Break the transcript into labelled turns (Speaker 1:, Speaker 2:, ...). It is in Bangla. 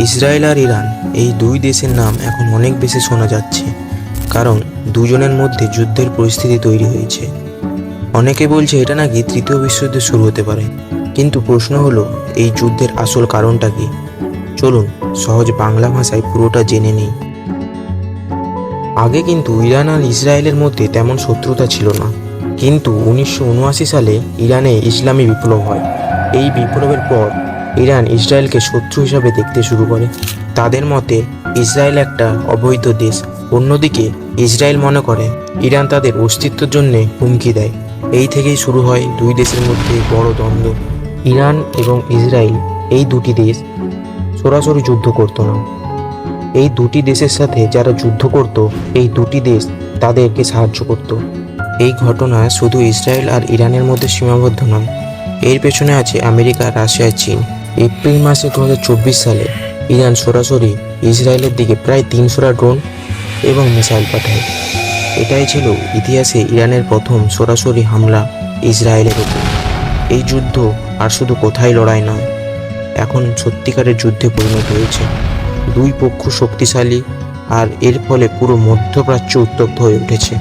Speaker 1: ইসরায়েল আর ইরান এই দুই দেশের নাম এখন অনেক বেশি শোনা যাচ্ছে, কারণ দুজনের মধ্যে যুদ্ধের পরিস্থিতি তৈরি হয়েছে। অনেকে বলছে এটা নাকি তৃতীয় বিশ্বযুদ্ধ শুরু হতে পারে, কিন্তু প্রশ্ন হলো এই যুদ্ধের আসল কারণটা কি। চলুন সহজ বাংলা ভাষায় পুরোটা জেনে নিই। আগে কিন্তু ইরান আর ইসরায়েলের মধ্যে তেমন শত্রুতা ছিল না, কিন্তু 1979 সালে ইরানে ইসলামী বিপ্লব হয়। এই বিপ্লবের পর ইরান ইসরায়েলকে শত্রু হিসাবে দেখতে শুরু করে। তাদের মতে ইসরায়েল একটা অবৈধ দেশ, অন্যদিকে ইসরায়েল মনে করে ইরান তাদের অস্তিত্বের জন্য হুমকি দেয়। এই থেকেই শুরু হয় দুই দেশের মধ্যে বড় দ্বন্দ্ব। ইরান এবং ইসরায়েল এই দুটি দেশ সরাসরি যুদ্ধ করতো না। এই দুটি দেশের সাথে যারা যুদ্ধ করত, এই দুটি দেশ তাদেরকে সাহায্য করত। এই ঘটনা শুধু ইসরায়েল আর ইরানের মধ্যে সীমাবদ্ধ নয়, এর পেছনে আছে আমেরিকা, রাশিয়া, চীন। এপ্রিল মাসে 2024 সালে ইরান সরাসরি ইসরায়েলের দিকে প্রায় 300টা ড্রোন এবং মিসাইল পাঠায়। এটাই ছিল ইতিহাসে ইরানের প্রথম সরাসরি হামলা ইসরায়েলের উপর। এই যুদ্ধ আর শুধু কোথায় লড়াই নয়, এখন সত্যিকারের যুদ্ধে পরিণত হয়েছে। দুই পক্ষ শক্তিশালী, আর এর ফলে পুরো মধ্যপ্রাচ্য উত্তপ্ত হয়ে উঠেছে।